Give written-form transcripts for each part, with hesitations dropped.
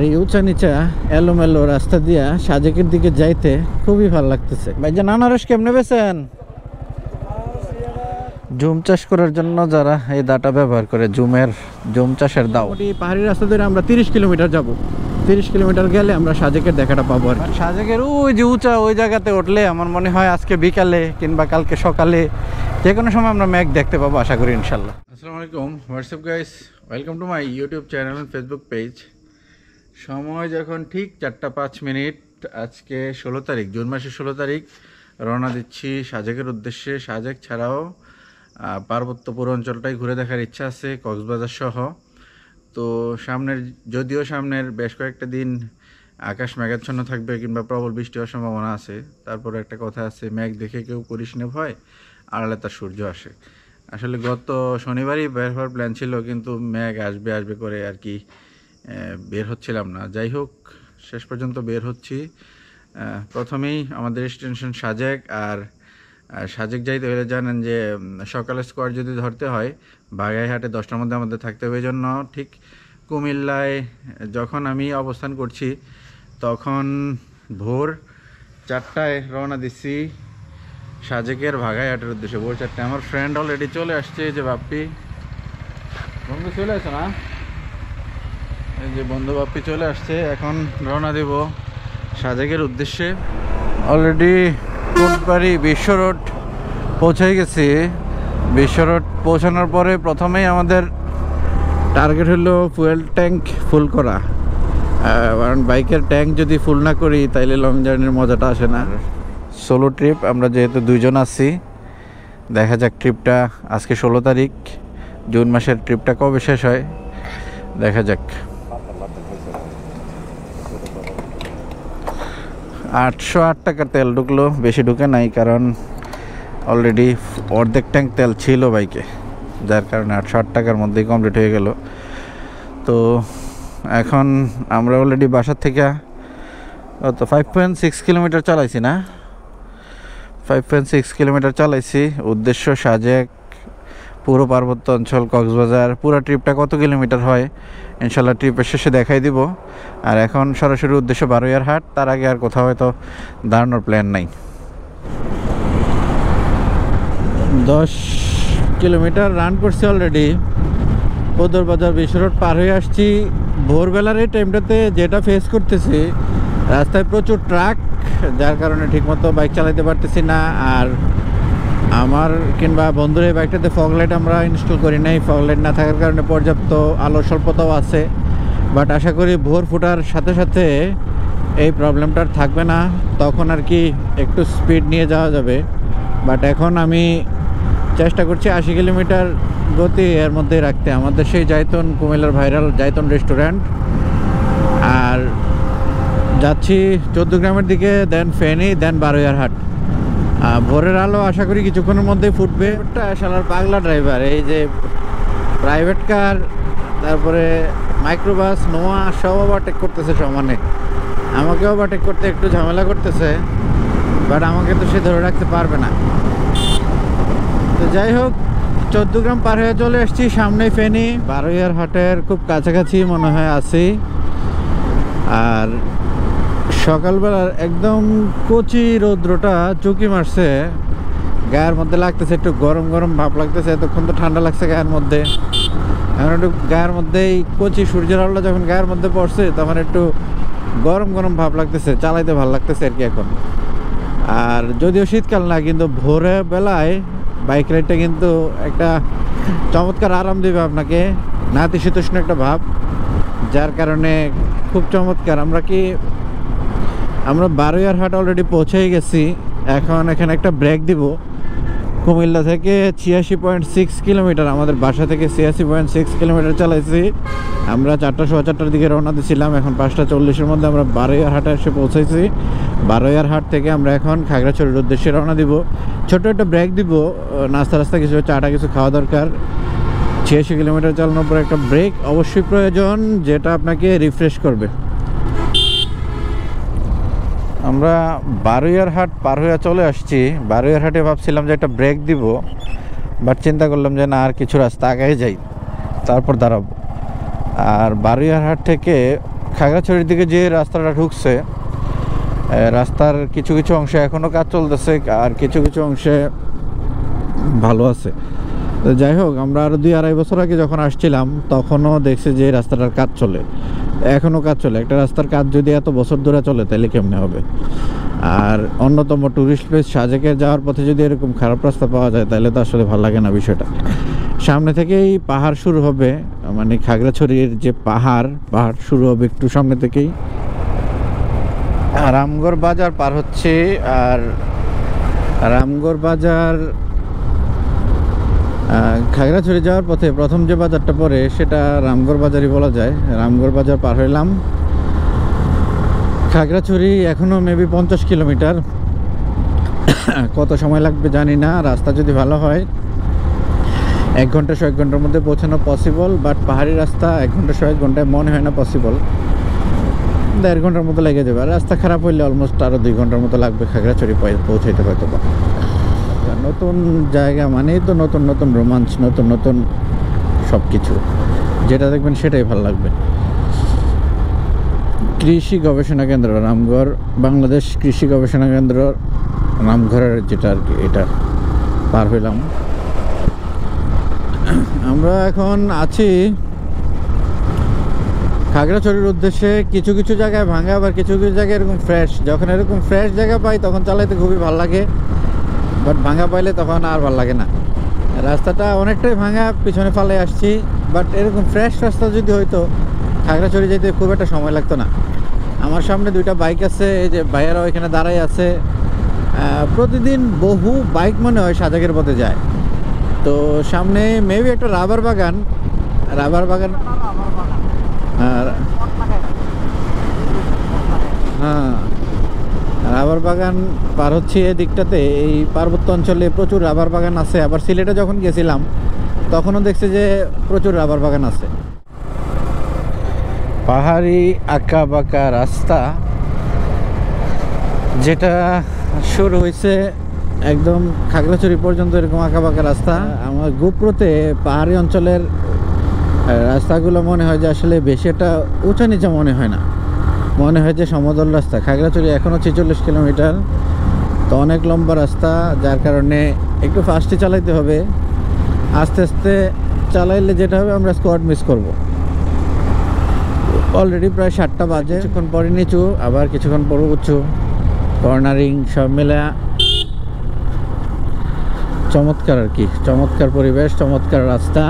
এই উঁচা নিচা এলোমেলো রাস্তা দিয়া সাজেকের দিকে যাইতে খুবই ভালো লাগতেছে। ভাইজান আনারস কেমনে বেছেন? জুম চাষ করার জন্য যারা এই দাটা ব্যবহার করে জুম চাষের দাও। পাহাড়ি রাস্তা ধরে আমরা 30 কিলোমিটার যাব। 30 কিলোমিটার গেলে আমরা সাজেকের দেখাটা পাবো। আর সাজেকের ওই যে উঁচা ওই জায়গাতে উঠলে আমার মনে হয় আজকে বিকালে কিংবা কালকে সকালে যে কোনো সময় আমরা মেঘ দেখতে পাবো, আশা করি ইনশাল্লাহ। আসসালামু আলাইকুম, WhatsApp guys, welcome to my YouTube channel and Facebook page. সময় যখন ঠিক 4:05, আজকে 16 তারিখ, জুন মাসের 16 তারিখ, রওনা দিচ্ছি সাজেকের উদ্দেশ্যে। সাজেক ছাড়াও পার্বত্য পুরো অঞ্চলটাই ঘুরে দেখার ইচ্ছা আছে, কক্সবাজার সহ। তো যদিও সামনের বেশ কয়েকটা দিন আকাশ মেঘাচ্ছন্ন থাকবে কিংবা প্রবল বৃষ্টি হওয়ার সম্ভাবনা আছে, তারপরে একটা কথা আছে, মেঘ দেখে কেউ করিস না ভয়, আড়ালে তার সূর্য আসে। আসলে গত শনিবারই বের হওয়ার প্ল্যান ছিল, কিন্তু মেঘ আসবে করে আর কি বের হচ্ছিলাম না। যাই হোক, শেষ পর্যন্ত বের হচ্ছি। প্রথমেই আমাদের ডেস্টিনেশন সাজেক। আর সাজেক যাইতে হলে জানেন যে সকালে স্কোয়াড যদি ধরতে হয় বাগাইহাটে 10টার মধ্যে আমাদের থাকতে হবে। এই জন্য ঠিক কুমিল্লায় যখন আমি অবস্থান করছি তখন ভোর 4টায় রওনা দিচ্ছি সাজেকের বাগাইহাটের উদ্দেশ্যে। ভোর 4টায় আমার ফ্রেন্ড অলরেডি চলে আসছে, যে বাপ্পি বন্ধু চলে আসে না, এই যে বন্ধু বাপ্পি চলে আসছে। এখন রওনা দেব সাজেকের উদ্দেশ্যে। অলরেডি কোটবাড়ি বিশ্ব রোড পৌঁছে গেছি। বিশ্ব রোড পৌঁছানোর পরে প্রথমেই আমাদের টার্গেট হলো ফুয়েল ট্যাঙ্ক ফুল করা, কারণ বাইকের ট্যাঙ্ক যদি ফুল না করি তাইলে লং জার্নির মজাটা আসে না। সোলো ট্রিপ, আমরা যেহেতু 2 জন আছি, দেখা যাক ট্রিপটা আজকে 16 তারিখ জুন মাসের, ট্রিপটা কবে শেষ হয় দেখা যাক। 808 টাকার তেল ঢুকলো, বেশি ঢুকে নাই, কারণ অলরেডি অর্ধেক ট্যাঙ্ক তেল ছিল বাইকে, যার কারণে 808 টাকার মধ্যেই কমপ্লিট হয়ে গেল। তো এখন আমরা অলরেডি বাসার থেকে 5.6 কিলোমিটার চালাইছি না, 5.6 কিলোমিটার চালাইছি। উদ্দেশ্য সাজেক, পুরো পার্বত্য অঞ্চল, কক্সবাজার। পুরো ট্রিপটা কত কিলোমিটার হয় ইনশাল্লাহ ট্রিপের শেষে দেখাই দিব। আর এখন সরাসরি উদ্দেশ্য বারোয়ারহাট, তার আগে আর কোথাও হয়তো দাঁড়ানোর প্ল্যান নাই। 10 কিলোমিটার রান করছি অলরেডি। পদর বাজার বিশ্ব রোড পার হয়ে আসছি। ভোরবেলার এই টাইমটাতে যেটা ফেস করতেছি, রাস্তায় প্রচুর ট্রাক, যার কারণে ঠিকমতো বাইক চালাতে পারতেছি না। আর আমার কিংবা বন্ধুর এই বাইকটাতে ফগ লাইট আমরা ইনস্টল করি নাই। ফগ লাইট না থাকার কারণে পর্যাপ্ত আলো স্বল্পতাও আছে, বাট আশা করি ভোর ফুটার সাথে সাথে এই প্রবলেমটা থাকবে না, তখন আর কি একটু স্পিড নিয়ে যাওয়া যাবে। বাট এখন আমি চেষ্টা করছি 80 কিলোমিটার গতি এর মধ্যে রাখতে। আমাদের সেই জাইতুন, কুমিল্লার ভাইরাল জাইতুন রেস্টুরেন্ট, আর যাচ্ছি 14 গ্রামের দিকে, দেন ফেনী, দেন বারোয়ারহাট। ভোরের আলো আশা করি কিছুক্ষণের মধ্যেই ফুটবে। শালার পাগলা ড্রাইভার, এই যে প্রাইভেট কার, তারপরে মাইক্রোবাস, নোয়া সব ওভারটেক করতেছে সমানে। আমাকে ওভারটেক করতে একটু ঝামেলা করতেছে, বাট আমাকে তো সে ধরে রাখতে পারবে না। তো যাই হোক, 14 গ্রাম পার হয়ে চলে এসেছি, সামনেই ফেনী। বারোয়ারহাটের খুব কাছাকাছি মনে হয় আছি। আর সকালবেলার একদম কচি রৌদ্রটা চুকি মারছে, গায়ের মধ্যে লাগতেছে, একটু গরম গরম ভাব লাগতেছে। এতক্ষণ তো ঠান্ডা লাগছে গায়ের মধ্যে, এখন একটু গায়ের মধ্যেই কচি সূর্যের আলো যখন গায়ের মধ্যে পড়ছে তখন একটু গরম গরম ভাব লাগতেছে, চালাইতে ভালো লাগতেছে আর কি এখন। আর যদিও শীতকাল না, কিন্তু ভোরে বেলায় বাইক রাইডটা কিন্তু একটা চমৎকার আরাম দেবে আপনাকে, নাতিশীতোষ্ণ একটা ভাব, যার কারণে খুব চমৎকার। আমরা বারোয়ারহাট অলরেডি পৌঁছেই গেছি। এখন এখানে একটা ব্রেক দিব। কুমিল্লা থেকে 86.6 কিলোমিটার, আমাদের বাসা থেকে 86.6 কিলোমিটার চালাইছি। আমরা 4:15 দিকে রওনা দিয়েছিলাম, এখন 5:40-এর মধ্যে আমরা বারোয়ারহাটে এসে পৌঁছেছি। বারোয়ারহাট থেকে আমরা এখন খাগড়াছড়ির উদ্দেশ্যে রওনা দিব। ছোট একটা ব্রেক দিব, নাস্তা কিছু, চাটা কিছু খাওয়া দরকার। 86 কিলোমিটার চালানোর পর একটা ব্রেক অবশ্যই প্রয়োজন, যেটা আপনাকে রিফ্রেশ করবে। আমরা বারোয়ারহাট পার হয়ে চলে আসছি। বারোয়ারহাটে ভাবছিলাম যে একটা ব্রেক দিব, বাট চিন্তা করলাম যে না, আর কিছু রাস্তা আগায় যাই, তারপর দাঁড়াবো। আর বারোয়ারহাট থেকে খাগড়াছড়ির দিকে যে রাস্তাটা ঢুকছে, রাস্তার কিছু কিছু অংশে এখনও কাজ চলতেছে, আর কিছু কিছু অংশে ভালো আছে। তো যাই হোক, আমরা আরও 2-2.5 বছর আগে যখন আসছিলাম তখনও দেখছি যে রাস্তাটার কাজ চলে, এখনও কাজ চলে। একটা রাস্তার কাজ যদি এত বছর ধরে চলে তাহলে কেমনে হবে? আর অন্যতম ট্যুরিস্ট প্লেস সাজেকে যাওয়ার পথে যদি এরকম খারাপ রাস্তা পাওয়া যায় তাহলে তো আসলে ভালো লাগে না বিষয়টা। সামনে থেকেই পাহাড় শুরু হবে, মানে খাগড়াছড়ির যে পাহাড় শুরু হবে একটু সামনে থেকেই। রামগড় বাজার পার হচ্ছে, আর রামগড় বাজার খাগড়াছড়ি যাওয়ার পথে প্রথম যে বাজারটা পড়ে সেটা রামগড় বাজারই বলা যায়। রামগড় বাজার পার হইলাম। খাগড়াছড়ি এখনও মেবি 50 কিলোমিটার। কত সময় লাগবে জানি না। রাস্তা যদি ভালো হয় 1 ঘন্টা 1 ঘন্টার মধ্যে পৌঁছানো পসিবল, বাট পাহাড়ি রাস্তা 1 ঘন্টা 1 ঘন্টায় মনে হয় না পসিবল। 1.5 ঘন্টার মতো লেগে যাবে। আর রাস্তা খারাপ হইলে অলমোস্ট আরও 2 ঘন্টার মতো লাগবে খাগড়াছড়ি পৌঁছাইতে হয়তো বা। নতুন জায়গা মানেই তো নতুন নতুন রোমাঞ্চ, নতুন নতুন সব কিছু, যেটা দেখবেন সেটাই ভালো লাগবে। কৃষি গবেষণা কেন্দ্র রামগড়, বাংলাদেশ কৃষি গবেষণা কেন্দ্র রামগড়ের যেটা আর কি, এটা পার হইলাম। আমরা এখন আছি খাগড়াছড়ির উদ্দেশ্যে। কিছু কিছু জায়গায় ভাঙা, আবার কিছু কিছু জায়গায় এরকম ফ্রেশ। যখন এরকম ফ্রেশ জায়গা পাই তখন চালাইতে খুবই ভালো লাগে, বাট ভাঙা পাইলে তখন আর ভালো লাগে না। রাস্তাটা অনেকটাই ভাঙা, পিছনে ফালে আসছি, বাট এরকম ফ্রেশ রাস্তা যদি হইতো খাগড়াছড়ি যেতে খুব একটা সময় লাগতো না। আমার সামনে 2টা বাইক আছে, এই যে ভাইয়ারাও এখানে দাঁড়াই আছে। প্রতিদিন বহু বাইক মনে হয় সাজেকের পথে যায়। তো সামনে মেবি একটা রাবার বাগান আর হ্যাঁ, রাবার বাগান পার হচ্ছে এদিকটাতে। এই পার্বত্য অঞ্চলে প্রচুর রাবার বাগান আছে। আবার সিলেটে যখন গেছিলাম তখনও দেখছি যে প্রচুর রাবার বাগান আছে। পাহাড়ি আঁকা বাঁকা রাস্তা, যেটা শুরু হয়েছে একদম খাগড়াছড়ি পর্যন্ত এরকম আঁকা বাঁকা রাস্তা। আমার গোপ্রোতে পাহাড়ি অঞ্চলের রাস্তাগুলো মনে হয় যে আসলে বেশি একটা উঁচা নিচা মনে হয় না, মনে হয় যে সমতল রাস্তা। খাগড়াছড়ি এখনও 46 কিলোমিটার, তো অনেক লম্বা রাস্তা, যার কারণে একটু ফাস্টে চালাইতে হবে। আস্তে আস্তে চালাইলে যেটা হবে, আমরা স্কোয়াড মিস করব। অলরেডি প্রায় 7টা বাজে। কিছুক্ষণ পরে নিচু, আবার কিছুক্ষণ পরে উঁচু, কর্নারিং সব মিলে চমৎকার আর কি। চমৎকার পরিবেশ, চমৎকার রাস্তা,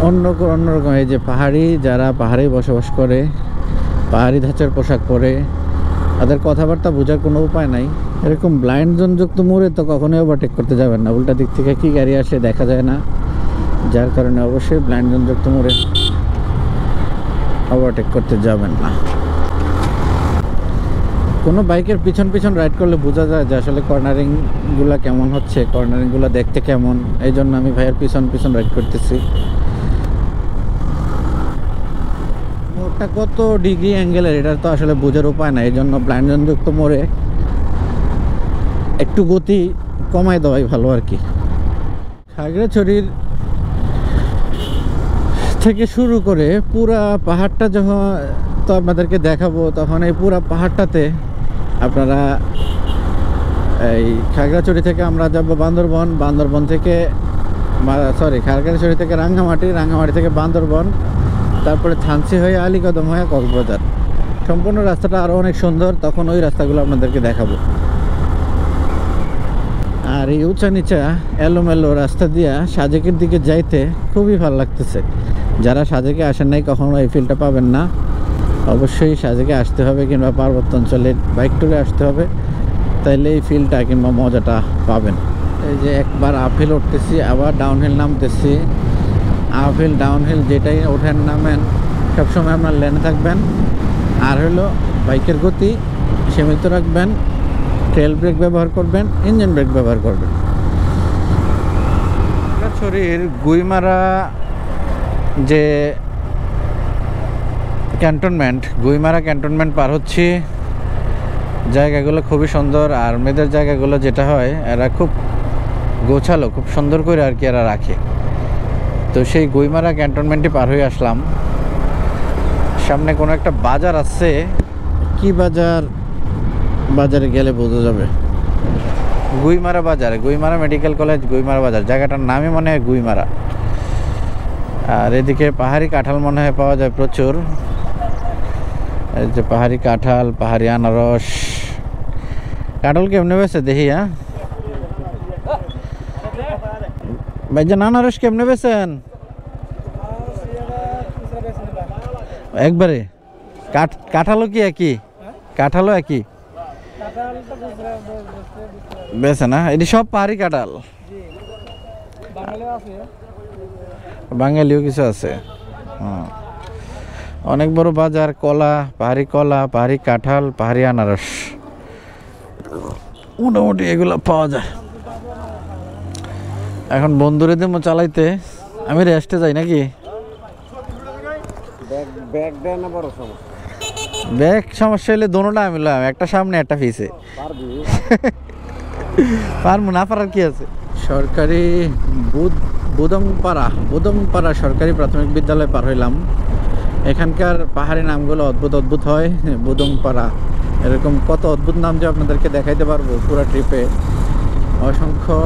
অন্যরকম। এই যে পাহাড়ি, যারা পাহাড়ে বসবাস করে, পাহাড়ি ধাঁচের পোশাক পরে, তাদের কথাবার্তা বোঝার কোনো উপায় নাই। এরকম ব্লাইন্ড জোনযুক্ত মোড়ে তো কখনোই ওভারটেক করতে যাবেন না। উল্টা দিক থেকে কি গাড়ি আসে দেখা যায় না, যার কারণে অবশ্যই ব্লাইন্ড জোনযুক্ত মোড়ে ওভারটেক করতে যাবেন না। কোনো বাইকের পিছন পিছন রাইড করলে বোঝা যায় যে আসলে কর্নারিংগুলো কেমন হচ্ছে, কর্নারিংগুলো দেখতে কেমন। এই জন্য আমি ভাইয়ের পিছন পিছন রাইড করতেছি। মোড়টা কত ডিগ্রি অ্যাঙ্গেলের এটা তো আসলে বোঝার উপায় নাই। এই জন্য ব্লাইন্ড জোনযুক্ত মোড়ে একটু গতি কমাই দেওয়াই ভালো আর কি। খাগড়াছড়ির থেকে শুরু করে পুরা পাহাড়টা যখন তো আপনাদেরকে দেখাবো, তখন এই পুরা পাহাড়টাতে আপনারা, এই খাগড়াছড়ি থেকে আমরা যাব বান্দরবন, বান্দরবন থেকে খাগড়াছড়ি থেকে রাঙ্গামাটি, রাঙ্গামাটি থেকে বান্দরবন, তারপরে থানচি হয়ে আলীকদম হয়ে কক্সবাজার। সম্পূর্ণ রাস্তাটা আরও অনেক সুন্দর, তখন ওই রাস্তাগুলো আপনাদেরকে দেখাবো। আর এই উঁচা নিচা এলোমেলো রাস্তা দিয়া সাজেকের দিকে যাইতে খুবই ভালো লাগতেছে। যারা সাজেকে আসেন নাই কখনো এই ফিলটা পাবেন না। অবশ্যই সাজেকে আসতে হবে, কিংবা পার্বত্য অঞ্চলে বাইক ট্যুরে আসতে হবে, তাইলে এই ফিলটা কিংবা মজাটা পাবেন। এই যে একবার আপহিল উঠতেছি, আবার ডাউনহিল নামতেছি। আপহিল ডাউনহিল যেটাই ওঠেন নামেন, সবসময় আপনার লেনে থাকবেন। আর হলো বাইকের গতি সীমিত রাখবেন, টেল ব্রেক ব্যবহার করবেন, ইঞ্জিন ব্রেক ব্যবহার করবেন। খাগড়াছড়ির গুইমারা যে গুইমারা ক্যান্টনমেন্ট পার হচ্ছি। জায়গাগুলো খুবই সুন্দর। আর মেয়েদের জায়গাগুলো যেটা হয়, এরা খুব গোছালো, খুব সুন্দর করে আর কি এরা রাখে। তো সেই গুইমারা ক্যান্টনমেন্টে পার হয়ে আসলাম। সামনে কোনো একটা বাজার আছে, কি বাজার, বাজারে গেলে বোঝা যাবে। গুইমারা বাজার, গুইমারা মেডিকেল কলেজ, গুইমারা বাজার, জায়গাটার নামই মনে হয় গুইমারা। আর এদিকে পাহাড়ি কাঁঠাল মনে হয় পাওয়া যায় প্রচুর। এই যে পাহাড়ি কাঁঠাল, পাহাড়ি আনারস। কাঁঠাল কেমনে বেছে দেখি? হ্যাঁ ভাইজান, আনারস কেমনে বেছেন? একবারে কাঁঠালও কি একই? কাঁঠালও একই বেছে না? এটি সব পাহাড়ি কাঁঠাল, বাঙালিও কিছু আছে। অনেক বড় বাজার। কলা, পাহাড়ি কাঁঠাল, পাহাড়ি আনারস, মোটামুটি এগুলো পাওয়া যায়। এখন বন্ধুরে দেবো চালাইতে, আমি রেস্টে যাই নাকি? ব্যাগ সমস্যা হলে দোনোটা আমি লইলাম, একটা সামনে একটা পিছে। পারবো না, পারার কি আছে? সরকারি বুদংপাড়া সরকারি প্রাথমিক বিদ্যালয় পার হইলাম। এখানকার পাহাড়ি নামগুলো অদ্ভুত অদ্ভুত হয়। বুদংপাড়া, এরকম কত অদ্ভুত নাম যে আপনাদেরকে দেখাইতে পারবো পুরো ট্রিপে। অসংখ্য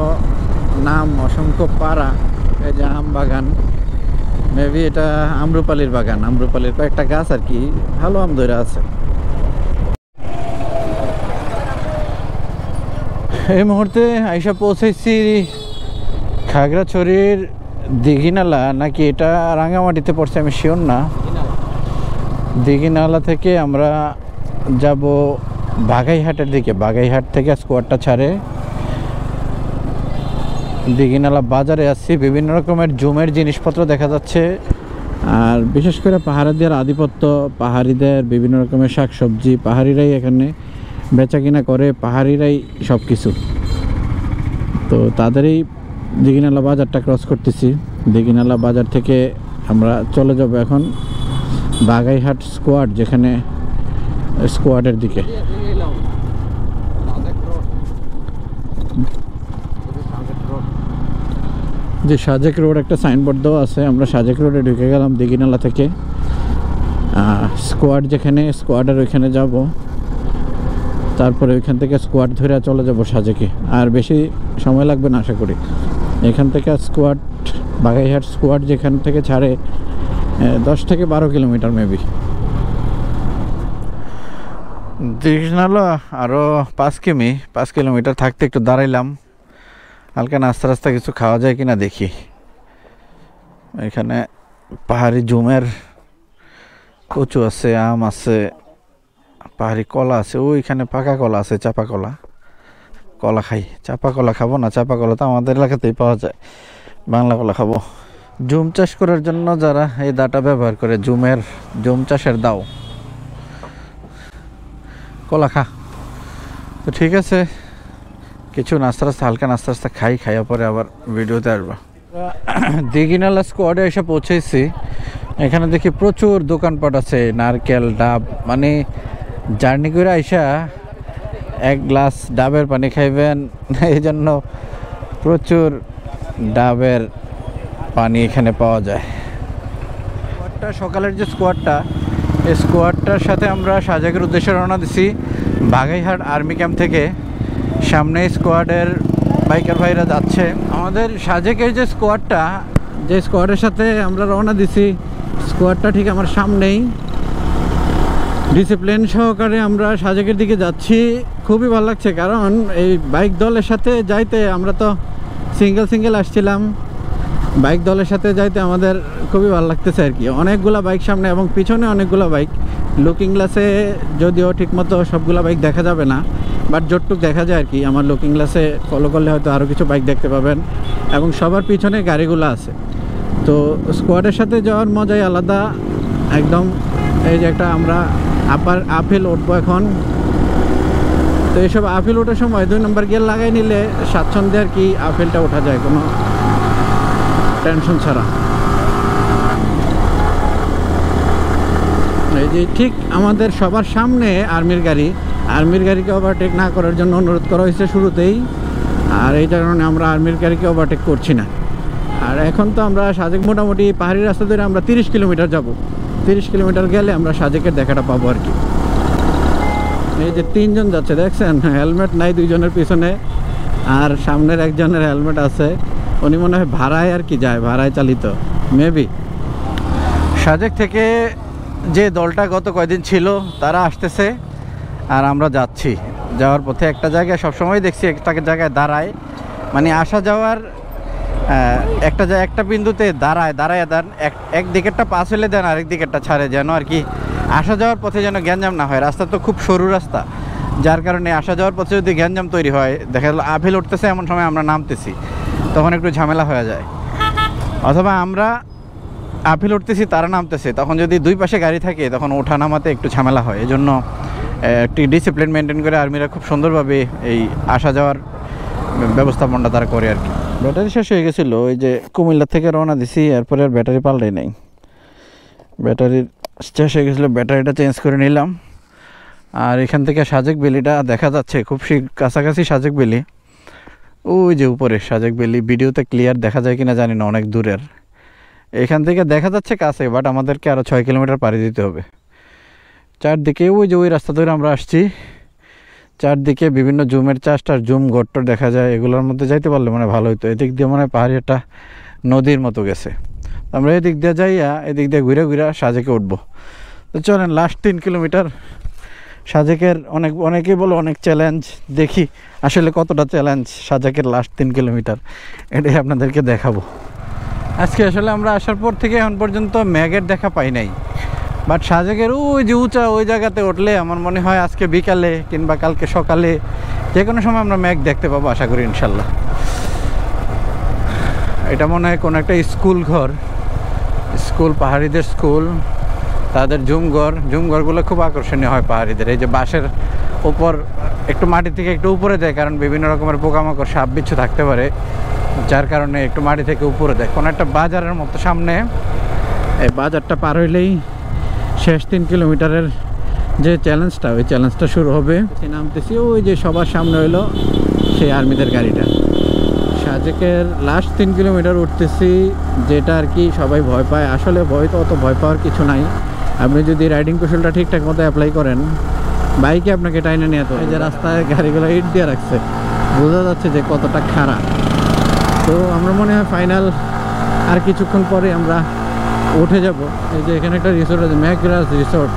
নাম, অসংখ্য পাড়া। এই যে আম বাগান, মেবি এটা আম্রপালির বাগান, আম্রপালির কয়েকটা গাছ আর কি, ভালো আম ধরে আছে। এই মুহূর্তে আইসা পৌঁছেছি খাগড়াছড়ির দিঘিনালা, নাকি এটা রাঙামাটিতে পড়ছে আমি শিওর না। দিঘিনালা থেকে আমরা যাব বাগাইহাটের দিকে। বাগাইহাট থেকে স্কোয়াডটা ছাড়ে দিঘিনালা বাজারে আসছি। বিভিন্ন রকমের জুমের জিনিসপত্র দেখা যাচ্ছে। আর বিশেষ করে পাহাড়িদের আধিপত্য, পাহাড়িদের বিভিন্ন রকমের শাকসবজি পাহাড়িরাই এখানে বেচা কিনা করে, পাহাড়িরাই সব কিছু। তো তাদেরই দিঘিনালা বাজারটা ক্রস করতেছি। দিঘিনালা বাজার থেকে আমরা চলে যাব এখন বাগাইহাট স্কোয়াড, যেখানে স্কোয়াডের দিকে। যে সাজেক রোড একটা সাইনবোর্ড দেওয়া আছে, আমরা সাজেক রোডে ঢুকে গেলাম দিঘিনালা থেকে। স্কোয়াড যেখানে, স্কোয়াডের ওইখানে যাব, তারপরে ওইখান থেকে স্কোয়াড ধরে চলে যাব সাজেকে। আর বেশি সময় লাগবে না আশা করি। এখান থেকে স্কোয়াড, বাগাইহাট স্কোয়াড যেখান থেকে ছাড়ে 10 থেকে 12 কিলোমিটার মেবি। দিঘিনালা আরও 5 কিলোমিটার থাকতে একটু দাঁড়াইলাম, হালকা নাস্তা রাস্তা কিছু খাওয়া যায় কিনা দেখি। এখানে পাহাড়ি জুমের কচু আছে, আম আছে, পাহাড়ি কলা আছে, ওইখানে পাকা কলা আছে, চাপা কলা। কলা খাই, চাপা কলা খাবো না? চাপা কলা তো আমাদের এলাকাতেই পাওয়া যায়, বাংলা কলা খাবো। জুম চাষ করার জন্য যারা এই দাটা ব্যবহার করে, জুম চাষের দাও। কলা খা। তো ঠিক আছে, কিছু নাস্তা রাস্তা, হালকা নাস্তা রাস্তা খাইয়া পরে আবার ভিডিওতে আসবো। দিঘিনালা স্কোয়াডে এসে পৌঁছেছি। এখানে দেখি প্রচুর দোকানপাট আছে, নারকেল, ডাব। মানে জার্নি করে আইসা এক গ্লাস ডাবের পানি খাইবেন, এই জন্য প্রচুর ডাবের পানি এখানে পাওয়া যায়। সকালের যে স্কোয়াডটা, এই স্কোয়াডটার সাথে আমরা সাজেকের উদ্দেশ্যে রওনা দিছি বাগাইহাট আর্মি ক্যাম্প থেকে। সামনে স্কোয়াডের বাইকার ভাইরা যাচ্ছে। আমাদের সাজেকের যে স্কোয়াডটা, যে স্কোয়াডের সাথে আমরা রওনা দিছি, স্কোয়াডটা ঠিক আমার সামনেই। ডিসিপ্লিন সহকারে আমরা সাজেকের দিকে যাচ্ছি। খুবই ভালো লাগছে, কারণ এই বাইক দলের সাথে যাইতে, আমরা তো সিঙ্গেল আসছিলাম, বাইক দলের সাথে যাইতে আমাদের খুবই ভালো লাগতেছে আর কি। অনেকগুলা বাইক সামনে এবং পিছনে অনেকগুলো বাইক। লুকিং গ্লাসে যদিও ঠিকমতো সবগুলো বাইক দেখা যাবে না, বাট যতটুক দেখা যায় আর কি। আমার লুকিং গ্লাসে ফলো করলে হয়তো আরও কিছু বাইক দেখতে পাবেন, এবং সবার পিছনে গাড়িগুলো আছে। তো স্কোয়াডের সাথে যাওয়ার মজাই আলাদা একদম। এই যে একটা আমরা আপেল উঠবো এখন। তো এইসব আপেল ওঠার সময় 2 নম্বর গিয়ার লাগাই নিলে স্বাচ্ছন্দ্যে আর কি আপেলটা ওঠা যায়, কোনো টেনশন ছাড়া। এই যে ঠিক আমাদের সবার সামনে আর্মির গাড়িকে ওভারটেক না করার জন্য অনুরোধ করা হয়েছে শুরুতেই। আর এই কারণে আমরা আর্মির গাড়িকে ওভারটেক করছি না। আর এখন তো আমরা সাজেক মোটামুটি পাহাড়ি রাস্তা ধরে আমরা 30 কিলোমিটার যাব। 30 কিলোমিটার গেলে আমরা সাজেকের দেখাটা পাবো আর কি। এই যে 3 জন যাচ্ছে দেখছেন, হেলমেট নাই 2 জনের পিছনে, আর সামনের একজনের হেলমেট আছে। উনি মনে হয় ভাড়ায় আর কি যায়, ভাড়ায় চালিত মেবি। সাজেক থেকে যে দলটা গত কয়দিন ছিল তারা আসতেছে আর আমরা যাচ্ছি। যাওয়ার পথে একটা জায়গায় সবসময় দেখছি একটা জায়গায় দাঁড়ায়, মানে আসা যাওয়ার একটা বিন্দুতে দাঁড়ায় দেন, এক দিকেরটা পাস হলে দেন আরেক দিকেরটা ছাড়ে, যেন আর কি আসা যাওয়ার পথে যেন গ্যাঞ্জাম না হয়। রাস্তা তো খুব সরু রাস্তা, যার কারণে আসা যাওয়ার পথে যদি গ্যাঞ্জাম তৈরি হয়, দেখা গেল আপিল উঠতেছে এমন সময় আমরা নামতেছি, তখন একটু ঝামেলা হয়ে যায়। অথবা আমরা আপিল উঠতেছি তারা নামতেছে, তখন যদি দুই পাশে গাড়ি থাকে তখন ওঠা নামাতে একটু ঝামেলা হয়। এজন্য একটি ডিসিপ্লিন মেনটেন করে আর্মিরা খুব সুন্দরভাবে এই আসা যাওয়ার ব্যবস্থাপনাটা তারা করে আর কি। ব্যাটারি শেষ হয়ে গেছিলো, ওই যে কুমিল্লা থেকে রওনা দিছি, এরপরে আর ব্যাটারি পাল্টাই নাই। ব্যাটারির শেষ হয়ে গেছিলো, ব্যাটারিটা চেঞ্জ করে নিলাম। আর এখান থেকে সাজেক ভ্যালিটা দেখা যাচ্ছে খুব কাছাকাছি। সাজেক ভ্যালি ওই যে উপরে সাজেক ভ্যালি, ভিডিওতে ক্লিয়ার দেখা যায় কিনা জানি না, অনেক দূরের। এখান থেকে দেখা যাচ্ছে কাছে, বাট আমাদেরকে আরও 6 কিলোমিটার পাড়ি দিতে হবে। চারদিকে ওই যে ওই রাস্তা ধরে আমরা আসছি, চারদিকে বিভিন্ন জুমের চাষটার জুম গট্টর দেখা যায়। এগুলোর মধ্যে যাইতে পারলে মানে ভালো হতো। এদিক দিয়ে মানে পাহাড়ি একটা নদীর মতো গেছে। আমরা এদিক দিয়ে যাইয়া এদিক দিয়ে ঘুরে ঘুরে সাজেকে উঠবো। তো চলেন, লাস্ট 3 কিলোমিটার সাজেকের অনেকেই বলে অনেক চ্যালেঞ্জ, দেখি আসলে কতটা চ্যালেঞ্জ সাজেকের লাস্ট 3 কিলোমিটার, এটাই আপনাদেরকে দেখাবো। আজকে আসলে আমরা আসার পর থেকে এখন পর্যন্ত ম্যাগের দেখা পাই নাই, বাট সাজেকের ওই যে উঁচা ওই জায়গাতে উঠলে আমার মনে হয় আজকে বিকালে কিংবা কালকে সকালে যে কোনো সময় আমরা ম্যাগ দেখতে পাবো, আশা করি ইনশাল্লাহ। এটা মনে হয় কোনো একটা স্কুল ঘর, স্কুল, পাহাড়িদের স্কুল, তাদের জুমঘরগুলো খুব আকর্ষণীয় হয় পাহাড়িদের। এই যে বাঁশের উপর একটু মাটি থেকে একটু উপরে দেয়, কারণ বিভিন্ন রকমের পোকামাকড়, সাপ বিচ্ছু থাকতে পারে, যার কারণে একটু মাটি থেকে উপরে দেয়। কোনো একটা বাজারের মতো সামনে, এই বাজারটা পার হইলেই শেষ 3 কিলোমিটারের যে চ্যালেঞ্জটা, ওই চ্যালেঞ্জটা শুরু হবে। নামতেছি, ওই যে সবার সামনে হইলো সেই আর্মিদের গাড়িটা। সাজেকের লাস্ট 3 কিলোমিটার উঠতেছি, যেটা আর কি সবাই ভয় পায়। আসলে ভয় তো অত ভয় পাওয়ার কিছু নাই, আপনি যদি রাইডিং কৌশলটা ঠিকঠাক মতো অ্যাপ্লাই করেন, বাইকে আপনাকে টাইনে নিয়ে তো। এই যে রাস্তায় গাড়িগুলো ইট দিয়ে রাখছে, বোঝা যাচ্ছে যে কতটা খারাপ। তো আমরা মনে হয় ফাইনাল আর কিছুক্ষণ পরে আমরা উঠে যাব। এই যে এখানে একটা রিসোর্ট আছে, ম্যাকগ্রাস রিসোর্ট,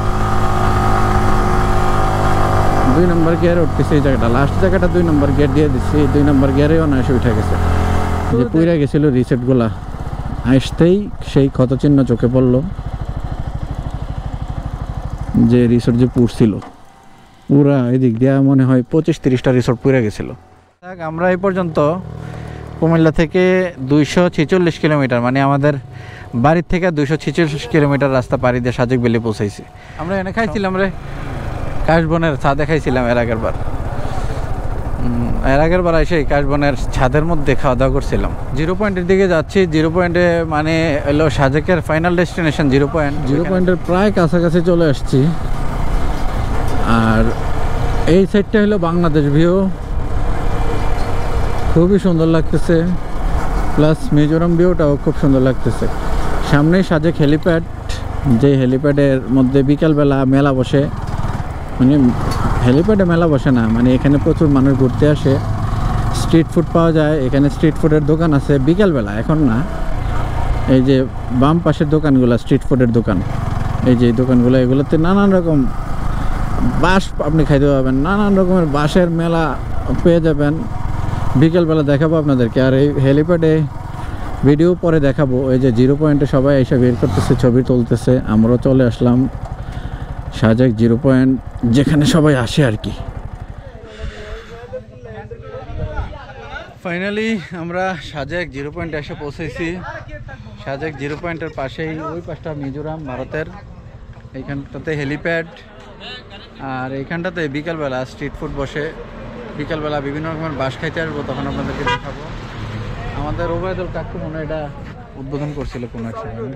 2 নম্বর গিয়ারে উঠতেছে। এই জায়গাটা লাস্ট জায়গাটা 2 নম্বর গিয়ার দিয়ে দিচ্ছি, 2 নম্বর গিয়ারে অনায়াসে উঠে গেছে। যে পুইরা গেছিল রিসোর্টগুলা, আসতেই সেই ক্ষতচিহ্ন চোখে পড়লো, যে রিসোর্ট যে পুড়ছিল পুরা এদিক দিয়ে মনে হয় 25-30টা রিসোর্ট পুড়ে গেছিল। আমরা এই পর্যন্ত কুমিল্লা থেকে 246 কিলোমিটার, মানে আমাদের বাড়ির থেকে 246 কিলোমিটার রাস্তা পাড়ি দিয়ে সাজেক ভ্যালি পৌঁছাইছি। আমরা এনে খাইছিলাম কাশবনের ছাদে খাইছিলাম এর আগের বার এসে কাশবনের ছাদের মধ্যে খাওয়া দাওয়া করছিলাম। 0 পয়েন্টের দিকে যাচ্ছি। 0 পয়েন্টে মানে এলো সাজেকের ফাইনাল ডেস্টিনেশন 0 পয়েন্ট। 0 পয়েন্টের প্রায় কাছাকাছি চলে আসছি। আর এই সাইডটা হলো বাংলাদেশ ভিউ, খুবই সুন্দর লাগতেছে, প্লাস মিজোরাম ভিউটাও খুব সুন্দর লাগতেছে। সামনেই সাজেক হেলিপ্যাড, যে হেলিপ্যাডের মধ্যে বিকালবেলা মেলা বসে, মানে হেলিপ্যাডে মেলা বসে না, মানে এখানে প্রচুর মানুষ ঘুরতে আসে, স্ট্রিট ফুড পাওয়া যায়। এখানে স্ট্রিট ফুডের দোকান আছে বিকালবেলা, এখন না। এই যে বাম পাশের দোকানগুলো স্ট্রিট ফুডের দোকান, এই যে দোকানগুলো, এগুলোতে নানান রকম বাঁশ আপনি খাইতে পাবেন, নানান রকমের বাঁশের মেলা পেয়ে যাবেন। বিকেলবেলা দেখাবো আপনাদেরকে। আর এই হেলিপ্যাডে ভিডিও পরে দেখাবো। এই যে 0 পয়েন্টে সবাই এসে বের করতেছে, ছবি তুলতেছে। আমরাও চলে আসলাম সাজেক 0 পয়েন্ট, যেখানে সবাই আসে আর কি। ফাইনালি আমরা সাজেক 0 পয়েন্টে এসে পৌঁছেছি। সাজেক 0 পয়েন্টের পাশেই ওই পাশটা মিজোরাম, ভারতের। এইখানটাতে হেলিপ্যাড, আর এইখানটাতে বিকালবেলা স্ট্রিট ফুড বসে। বিকালবেলা বিভিন্ন রকমের বাস খাইতে আসবো, তখন আপনাদেরকে দেখাবো। আমাদের ওবায়দুল কাকু মনে এটা উদ্বোধন করছিল কোনো এক সময়,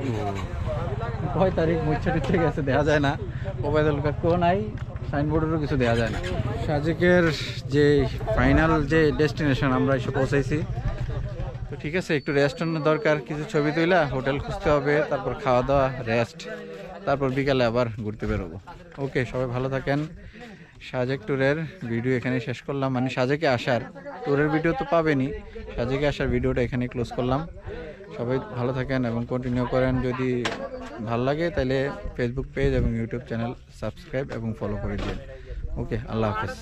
কয় তারিখ মুচ্ছা টিচ্ছে গেছে দেখা যায় না। ওবায়দুল কাকু নাই, সাইনবোর্ডেরও কিছু দেওয়া যায় না। সাজেকের যে ফাইনাল যে ডেস্টিনেশন আমরা এসে পৌঁছাইছি। তো ঠিক আছে, একটু রেস্ট দরকার, কিছু ছবি তুইলা হোটেল খুঁজতে হবে, তারপর খাওয়া দাওয়া, রেস্ট, তারপর বিকালে আবার ঘুরতে বেরোবো। ওকে, সবাই ভালো থাকেন। সাজেক ট্যুরের ভিডিও এখানে শেষ করলাম, মানে সাজেকে আসার ট্যুরের ভিডিও তো পাবেনই, সাজেকে আসার ভিডিওটা এখানে ক্লোজ করলাম। সবাই ভালো থাকেন এবং কন্টিনিউ করেন। যদি ভালো লাগে তাহলে ফেসবুক পেজ এবং ইউটিউব চ্যানেল সাবস্ক্রাইব এবং ফলো করে দিন। ওকে, আল্লাহ হাফেজ।